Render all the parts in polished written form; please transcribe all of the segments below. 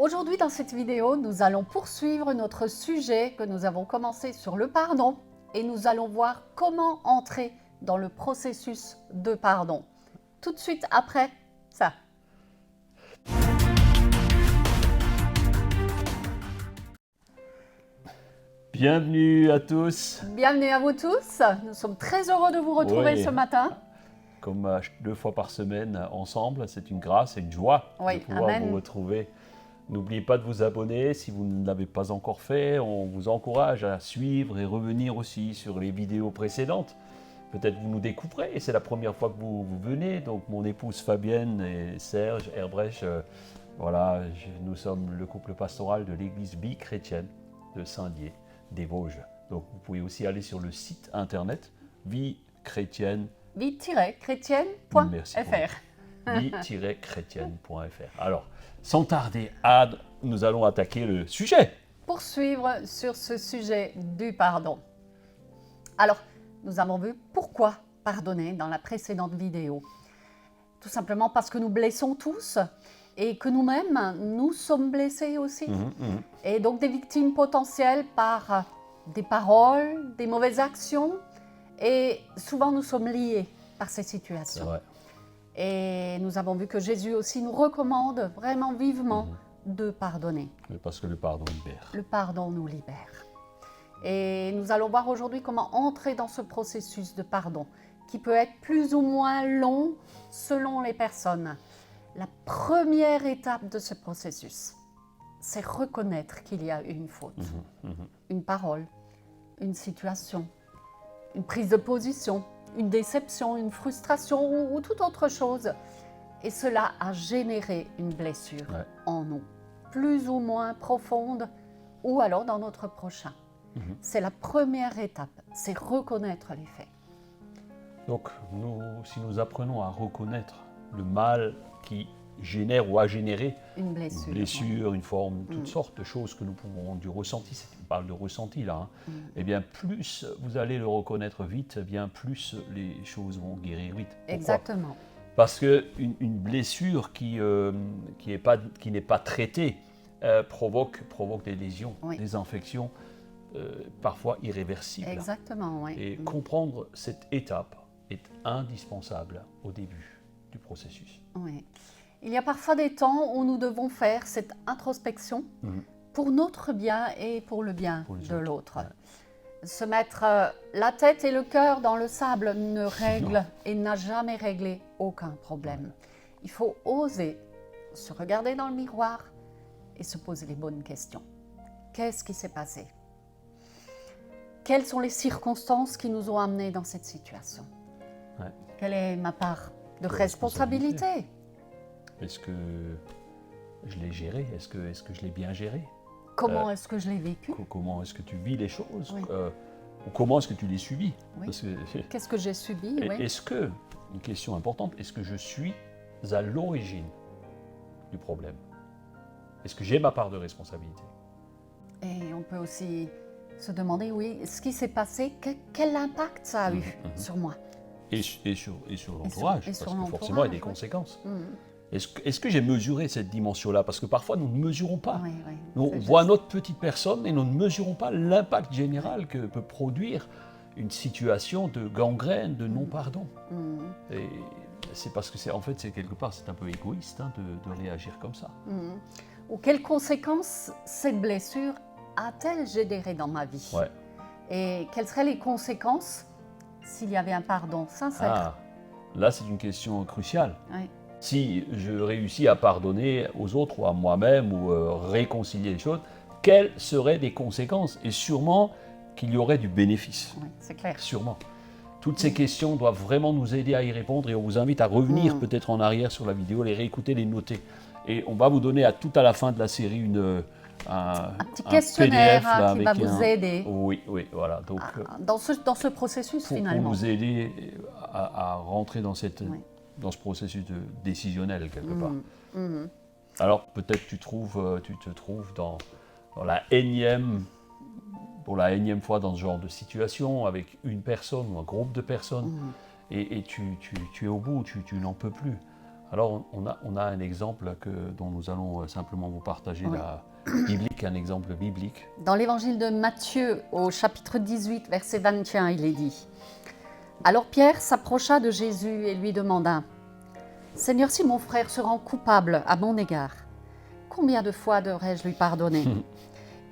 Aujourd'hui, dans cette vidéo, nous allons poursuivre notre sujet que nous avons commencé sur le pardon et nous allons voir comment entrer dans le processus de pardon. Tout de suite après ça. Bienvenue à tous. Bienvenue à vous tous. Nous sommes très heureux de vous retrouver ce matin. Comme 2 fois par semaine ensemble, c'est une grâce et une joie de pouvoir vous retrouver. N'oubliez pas de vous abonner si vous ne l'avez pas encore fait. On vous encourage à suivre et revenir aussi sur les vidéos précédentes. Peut-être vous nous découvrez et c'est la première fois que vous venez. Donc mon épouse Fabienne et Serge Herbrecht, nous sommes le couple pastoral de l'église bi-chrétienne de Saint-Dié des Vosges. Donc vous pouvez aussi aller sur le site internet vie-chrétienne.fr. vie-chrétienne.fr. Alors, sans tarder, nous allons attaquer le sujet. Poursuivre sur ce sujet du pardon. Alors, nous avons vu pourquoi pardonner dans la précédente vidéo. Tout simplement parce que nous blessons tous et que nous-mêmes, nous sommes blessés aussi. Et donc des victimes potentielles par des paroles, des mauvaises actions. Et souvent, nous sommes liés par ces situations. Et nous avons vu que Jésus aussi nous recommande vraiment vivement de pardonner. Parce que le pardon libère. Le pardon nous libère. Et nous allons voir aujourd'hui comment entrer dans ce processus de pardon, qui peut être plus ou moins long selon les personnes. La première étape de ce processus, c'est reconnaître qu'il y a une faute, une parole, une situation, une prise de position, une déception, une frustration ou toute autre chose. Et cela a généré une blessure en nous, plus ou moins profonde, ou alors dans notre prochain. C'est la première étape, c'est reconnaître les faits. Donc, si nous apprenons à reconnaître le mal qui génère ou a généré une blessure, une forme, toutes sortes de choses que nous pouvons, du ressenti, on parle de ressenti là, eh bien plus vous allez le reconnaître vite, eh bien plus les choses vont guérir vite. Pourquoi ? Exactement. Parce qu'une blessure qui n'est pas traitée provoque des lésions, des infections, parfois irréversibles. Exactement, oui. Et comprendre cette étape est indispensable au début du processus. Oui. Il y a parfois des temps où nous devons faire cette introspection pour notre bien et pour le bien de l'autre. Se mettre la tête et le cœur dans le sable ne règle et n'a jamais réglé aucun problème. Il faut oser se regarder dans le miroir et se poser les bonnes questions. Qu'est-ce qui s'est passé ? Quelles sont les circonstances qui nous ont amenés dans cette situation ? Quelle est ma part de responsabilité ? Est-ce que je l'ai géré ? Est-ce que je l'ai bien géré ? Comment est-ce que je l'ai vécu ? Comment est-ce que tu vis les choses ? Ou comment est-ce que tu les subis ? Qu'est-ce que j'ai subi ? Est-ce que, une question importante, est-ce que je suis à l'origine du problème ? Est-ce que j'ai ma part de responsabilité ? Et on peut aussi se demander, ce qui s'est passé, quel impact ça a eu sur moi ? Et sur l'entourage, parce que forcément il y a des conséquences. Est-ce que j'ai mesuré cette dimension-là ? Parce que parfois nous ne mesurons pas. On voit notre petite personne et nous ne mesurons pas l'impact général que peut produire une situation de gangrène, de non-pardon. Et c'est parce que c'est quelque part c'est un peu égoïste de réagir comme ça. Ou quelles conséquences cette blessure a-t-elle généré dans ma vie ? Et quelles seraient les conséquences s'il y avait un pardon sincère ? Là, c'est une question cruciale. Si je réussis à pardonner aux autres ou à moi-même ou réconcilier les choses, quelles seraient les conséquences ? Et sûrement qu'il y aurait du bénéfice. C'est clair. Sûrement. Toutes ces questions doivent vraiment nous aider à y répondre et on vous invite à revenir peut-être en arrière sur la vidéo, les réécouter, les noter. Et on va vous donner tout à la fin de la série un petit questionnaire PDF, qui va vous aider. Oui, voilà. Donc, dans ce processus finalement. Pour vous aider à rentrer dans ce processus décisionnel quelque part. Alors peut-être tu te trouves dans pour la énième fois dans ce genre de situation avec une personne ou un groupe de personnes et tu es au bout, tu n'en peux plus. Alors, on a un exemple dont nous allons simplement vous partager un exemple biblique. Dans l'évangile de Matthieu, au chapitre 18, verset 21, il est dit « Alors Pierre s'approcha de Jésus et lui demanda « Seigneur, si mon frère se rend coupable à mon égard, combien de fois devrais-je lui pardonner ?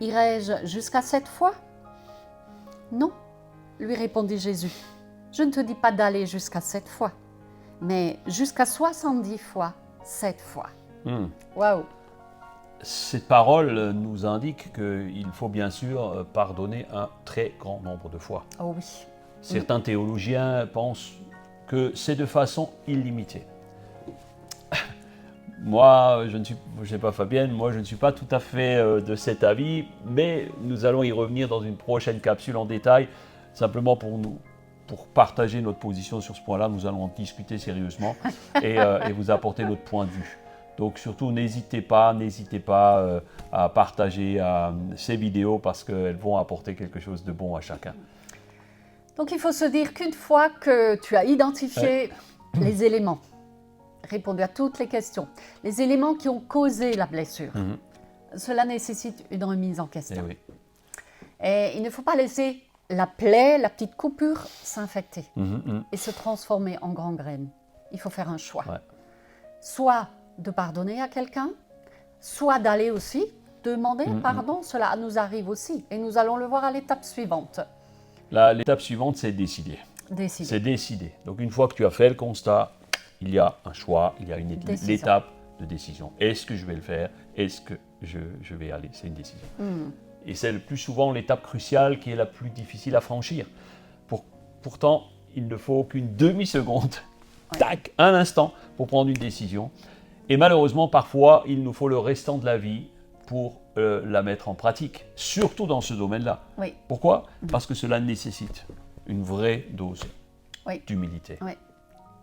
Irai-je jusqu'à 7 fois ?» « Non, lui répondit Jésus, je ne te dis pas d'aller jusqu'à 7 fois, mais jusqu'à 70 fois 7 fois. » Waouh! Cette parole nous indique qu'il faut bien sûr pardonner un très grand nombre de fois. Oh oui. Certains théologiens pensent que c'est de façon illimitée. Moi, je ne sais pas Fabienne, moi je ne suis pas tout à fait de cet avis, mais nous allons y revenir dans une prochaine capsule en détail, simplement pour partager notre position sur ce point-là. Nous allons en discuter sérieusement et vous apporter notre point de vue. Donc surtout, n'hésitez pas à partager ces vidéos parce qu'elles vont apporter quelque chose de bon à chacun. Donc il faut se dire qu'une fois que tu as identifié les éléments, répondu à toutes les questions, les éléments qui ont causé la blessure, cela nécessite une remise en question. Et il ne faut pas laisser la plaie, la petite coupure s'infecter et se transformer en gangrène. Il faut faire un choix. Soit de pardonner à quelqu'un, soit d'aller aussi demander pardon. Cela nous arrive aussi et nous allons le voir à l'étape suivante. L'étape suivante, c'est décider. C'est décider. Donc une fois que tu as fait le constat, il y a un choix, il y a l'étape de décision. Est-ce que je vais le faire? Est-ce que je vais aller? C'est une décision. Et c'est le plus souvent l'étape cruciale qui est la plus difficile à franchir. Pourtant, il ne faut qu'une demi-seconde, tac, un instant, pour prendre une décision. Et malheureusement, parfois, il nous faut le restant de la vie pour la mettre en pratique, surtout dans ce domaine-là. Pourquoi? Parce que cela nécessite une vraie dose d'humilité.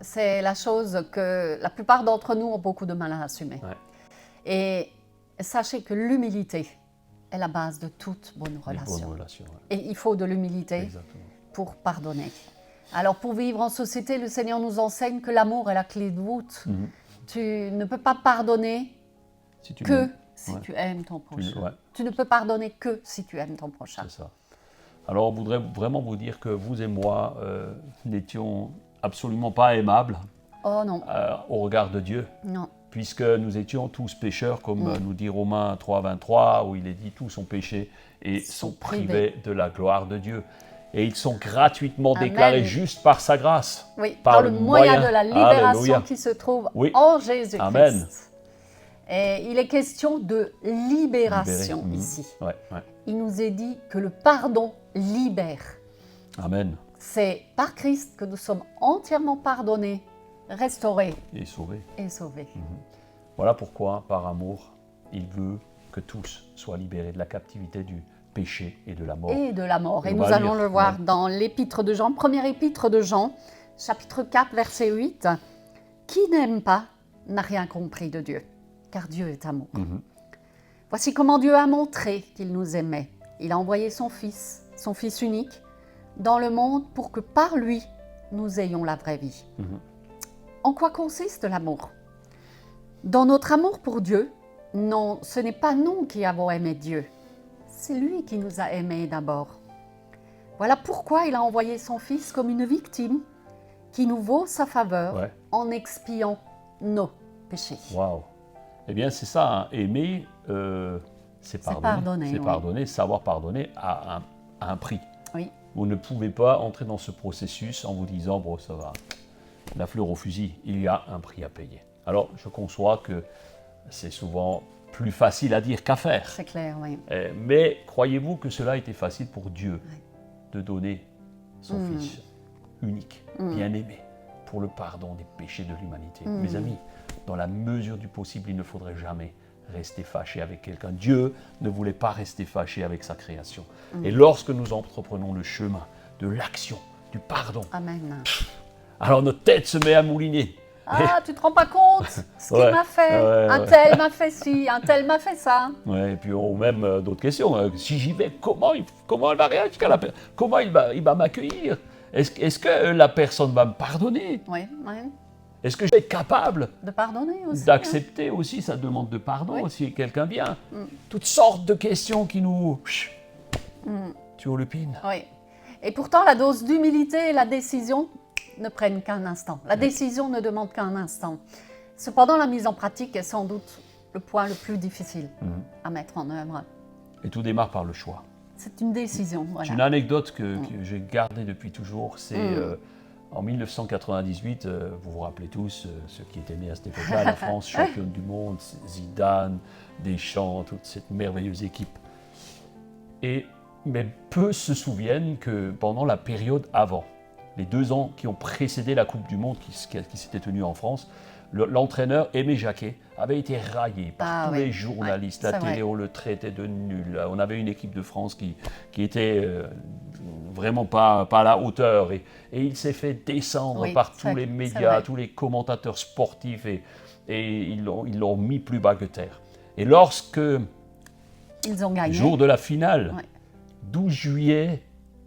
C'est la chose que la plupart d'entre nous ont beaucoup de mal à assumer. Et sachez que l'humilité est la base de toute bonne relation. Et il faut de l'humilité pour pardonner. Alors pour vivre en société, le Seigneur nous enseigne que l'amour est la clé de voûte. Tu ne peux pas pardonner si tu aimes ton prochain. Tu ne peux pardonner que si tu aimes ton prochain. C'est ça. Alors on voudrait vraiment vous dire que vous et moi n'étions absolument pas aimables au regard de Dieu. Non. Puisque nous étions tous pécheurs, comme nous dit Romains 3, 23, où il est dit tous ont péché et sont privés de la gloire de Dieu. Et ils sont gratuitement déclarés justes par sa grâce. Par le moyen de la libération qui se trouve en Jésus-Christ. Et il est question de libération ici. Il nous est dit que le pardon libère. Amen. C'est par Christ que nous sommes entièrement pardonnés, restaurés et sauvés. Voilà pourquoi, par amour, il veut que tous soient libérés de la captivité du péché et de la mort. Et nous allons le voir dans l'épître de Jean, première épître de Jean, chapitre 4, verset 8. Qui n'aime pas n'a rien compris de Dieu, car Dieu est amour. Voici comment Dieu a montré qu'il nous aimait. Il a envoyé son Fils unique, dans le monde pour que par lui, nous ayons la vraie vie. En quoi consiste l'amour? Dans notre amour pour Dieu, non, ce n'est pas nous qui avons aimé Dieu. C'est lui qui nous a aimés d'abord. Voilà pourquoi il a envoyé son Fils comme une victime qui nous vaut sa faveur en expiant nos péchés. Waouh! Eh bien, c'est ça, hein. Aimer, c'est pardonner. C'est pardonner, savoir pardonner à un prix. Vous ne pouvez pas entrer dans ce processus en vous disant, bon, ça va, la fleur au fusil, il y a un prix à payer. Alors, je conçois que c'est souvent plus facile à dire qu'à faire. C'est clair, oui. Mais croyez-vous que cela a été facile pour Dieu de donner son Fils unique, bien-aimé, pour le pardon des péchés de l'humanité? Mes amis, dans la mesure du possible, il ne faudrait jamais rester fâché avec quelqu'un. Dieu ne voulait pas rester fâché avec sa création. Et lorsque nous entreprenons le chemin de l'action, du pardon, alors notre tête se met à mouliner. Ah, tu te rends pas compte ce qu'il m'a fait. Un tel m'a fait ci, un tel m'a fait ça. Et puis on même d'autres questions. Si j'y vais, comment elle va réagir? Comment il va m'accueillir? Est-ce que la personne va me pardonner? Est-ce que je vais être capable de pardonner aussi, d'accepter aussi sa demande de pardon si quelqu'un vient? Toutes sortes de questions qui nous turlupinent. Oui. Et pourtant, la dose d'humilité et la décision ne prennent qu'un instant. La décision ne demande qu'un instant. Cependant, la mise en pratique est sans doute le point le plus difficile à mettre en œuvre. Et tout démarre par le choix. C'est une décision. Voilà. J'ai une anecdote que j'ai gardée depuis toujours. C'est en 1998, vous vous rappelez tous, ceux qui étaient nés à cette époque-là, la France championne du monde, Zidane, Deschamps, toute cette merveilleuse équipe. Mais peu se souviennent que pendant la période avant, les 2 ans qui ont précédé la Coupe du Monde qui s'était tenue en France, l'entraîneur Aimé Jacquet avait été raillé par tous les journalistes. La télé, on le traitait de nul. On avait une équipe de France qui était vraiment pas à la hauteur. Et il s'est fait descendre par tous les médias, tous les commentateurs sportifs. Et ils l'ont mis plus bas que terre. Et lorsque, ils ont gagné, jour de la finale, 12 juillet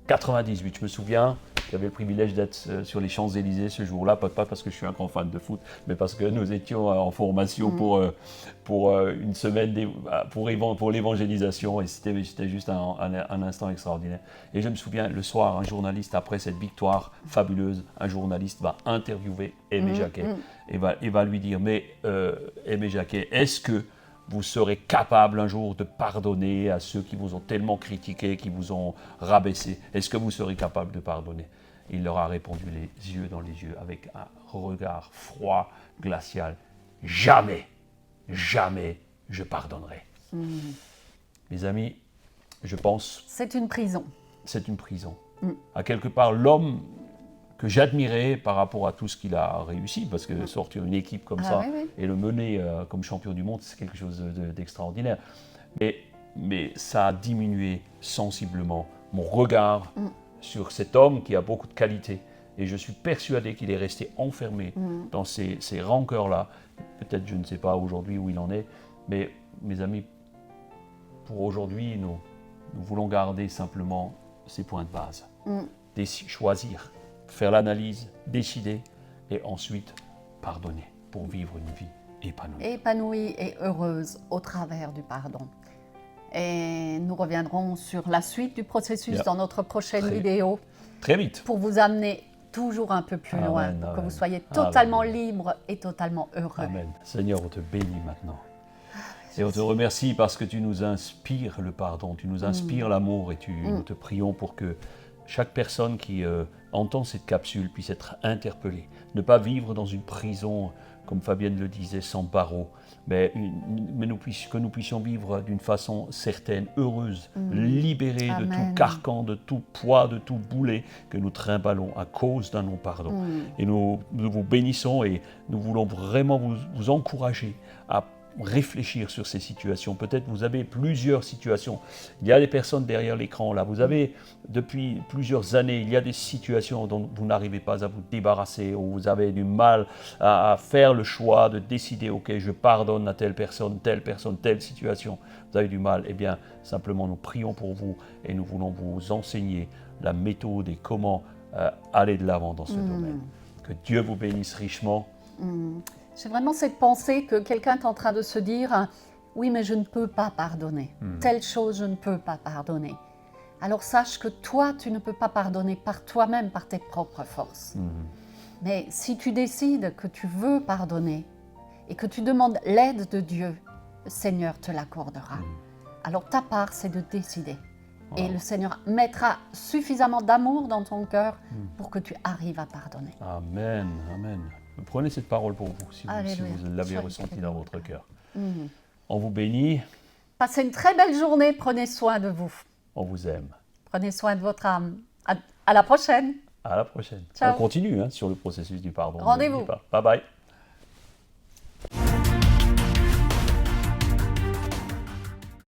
98, je me souviens, j'avais le privilège d'être sur les Champs-Élysées ce jour-là, pas parce que je suis un grand fan de foot, mais parce que nous étions en formation pour une semaine pour l'évangélisation, et c'était juste un instant extraordinaire. Et je me souviens, le soir, un journaliste, après cette victoire fabuleuse, un journaliste va interviewer Aimé Jacquet et va lui dire, mais Aimé Jacquet, est-ce que vous serez capable un jour de pardonner à ceux qui vous ont tellement critiqué, qui vous ont rabaissé? Est-ce que vous serez capable de pardonner? Il leur a répondu les yeux dans les yeux avec un regard froid, glacial. Jamais, jamais je pardonnerai. Mes amis, je pense... C'est une prison. C'est une prison. À quelque part, l'homme que j'admirais par rapport à tout ce qu'il a réussi, parce que sortir une équipe comme ça et le mener comme champion du monde, c'est quelque chose d'extraordinaire. Mais ça a diminué sensiblement mon regard sur cet homme qui a beaucoup de qualités. Et je suis persuadé qu'il est resté enfermé dans ces rancœurs-là. Peut-être, je ne sais pas aujourd'hui où il en est, mais mes amis, pour aujourd'hui, nous voulons garder simplement ces points de base. Choisir, faire l'analyse, décider et ensuite pardonner pour vivre une vie épanouie. Épanouie et heureuse au travers du pardon. Et nous reviendrons sur la suite du processus dans notre prochaine vidéo. Très vite. Pour vous amener toujours un peu plus loin, pour que vous soyez totalement libre et totalement heureux. Amen. Seigneur, on te bénit maintenant. Et on te remercie parce que tu nous inspires le pardon, tu nous inspires l'amour et nous te prions pour que chaque personne qui entend cette capsule puisse être interpellée. Ne pas vivre dans une prison, comme Fabienne le disait, sans barreaux, mais que nous puissions vivre d'une façon certaine, heureuse, libérée de tout carcan, de tout poids, de tout boulet que nous trimballons à cause d'un non-pardon. Et nous vous bénissons et nous voulons vraiment vous encourager à réfléchir sur ces situations. Peut-être vous avez plusieurs situations. Il y a des personnes derrière l'écran là. Vous avez depuis plusieurs années, il y a des situations dont vous n'arrivez pas à vous débarrasser, où vous avez du mal à faire le choix de décider, ok, je pardonne à telle personne, telle situation. Vous avez du mal. Eh bien, simplement, nous prions pour vous et nous voulons vous enseigner la méthode et comment aller de l'avant dans ce domaine. Que Dieu vous bénisse richement. J'ai vraiment cette pensée que quelqu'un est en train de se dire « Oui, mais je ne peux pas pardonner. Telle chose, je ne peux pas pardonner. » Alors sache que toi, tu ne peux pas pardonner par toi-même, par tes propres forces. Mais si tu décides que tu veux pardonner et que tu demandes l'aide de Dieu, le Seigneur te l'accordera. Alors ta part, c'est de décider. Et le Seigneur mettra suffisamment d'amour dans ton cœur pour que tu arrives à pardonner. Amen, amen. Prenez cette parole pour vous, si vous l'avez ressenti dans votre cœur. On vous bénit. Passez une très belle journée, prenez soin de vous. On vous aime. Prenez soin de votre âme. À la prochaine. À la prochaine. Ciao. On continue sur le processus du pardon. Rendez-vous. Bye bye.